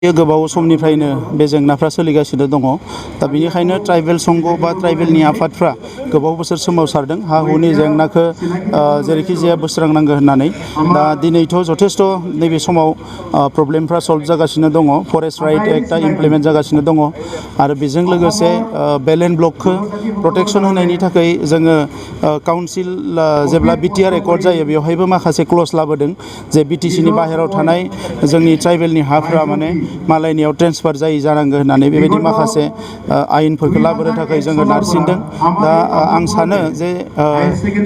गोबाव समनिफ्रायनो बे जेंनाफ्रा सोलिगासिनो दङ। दा बेनिखायनो ट्राइबेल संघ बा ट्राइबेलनि आफादफ्रा गोबाव बोसोर सोमावसारदों हा हुनि जेंनाखौ जेरैखि जाया बोस्रांनांगौ होननानै। दा दिनैथ' जथेस्थ' नैबे समाव प्रब्लेमफ्रा सल्भ जागासिनो दङ। फरेस्ट राइट एक्टआ इमप्लिमेन्ट जागासिनो दङ आरो बेजों लोगोसे बेलेन ब्लकखौ प्रटेक्सन होनायनि थाखाय जोङो काउन्सिल जेब्ला बिटिआर एकर्ड जायो बेवहायबो माखासे क्लज लाबोदों जे बिटिसिनि बाहेरायाव थानाय जोंनि ट्राइबेलनि हाफ्रा माने मालायनियाव ट्रेन्सफार जायै जानांगौ होननानै बेबायदि माखासे आयेनफोरखौ लाबोनो थाखाय जोङो नारसिनदों। दा आं सानो जे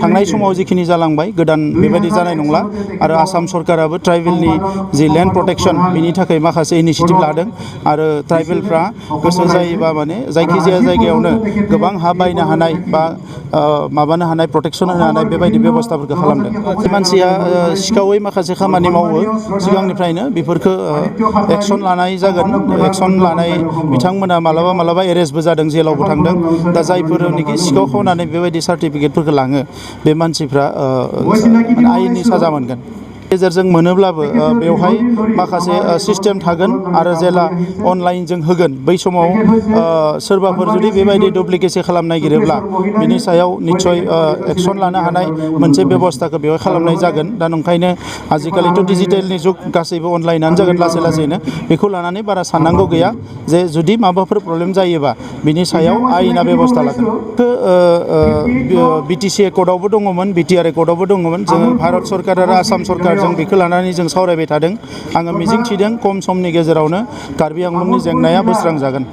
थांनाय समाव जिखिनि जालांबाय गोदान बेबायदि जानाय नंला आरो आसाम सरकाराबो ट्राइबेलनि जि लेन्ड प्रटेक्सन बिनि थाखाय माखासे इनिसिएटिभ लादों आरो ट्राइबेलफ्रा गोसो जायोबा माने जायखिजाया जायगायावनो गोबां हा बायनो हानाय बा माबानो हानाय प्रटेक्सन होनो हानाय बेबायदि बेबस्थाफोरखौ खालामदों। मानसिया सिखावै माखासे खामानि मावो सिगांनिफ्रायनो बेफोरखौ एक्सन लानाय जागोन। एक्सन लानाय बिथांमोना मालाबा मालाबा एरेस्टबो जादों, जेलावबो थांदों। दा जायफोरनोखि सिखाव खावनानै बेबायदि सार्टिफिकेटफोरखौ लाङो बे मानसिफ्रा आयेननि साजा मोनगोन। गेजेरजों मोनोब्लाबो बेवहाय माखासे सिस्टेम थागोन आरो जेला अनलाइनजों होगोन बै समाव सोरबाफोर जुदि बेबायदि डुप्लिकेसि खालामनो नागिरोब्ला बिनि सायाव निस्सय एक्सन लानो हानाय मोनसे बेबस्थाखौ बेवहाय खालामनाय जागोन। दा नंखायनो आजिखालिथ' डिजिटेलनि जुग, गासैबो अनलाइनानो जागोन लासै लासैनो। बेखौ लानानै बारा साननांगौ गैया जे जुदि माबाफोर प्रब्लेम जायोबा बिनि सायाव आयेना बेबस्था लागोन। बिटिसि एकर्डआवबो दङमोन, बिटिआर एकर्डआवबो दङमोन। जोङो भारत सरकार आरो आसाम सरकार जों बेखौ लानानै जों सावरायबाय थादों। आङो मिजिं थिदों खम समनि गेजेरावनो कार्बि आंलंनि जेंनाया बोस्रांजागोन।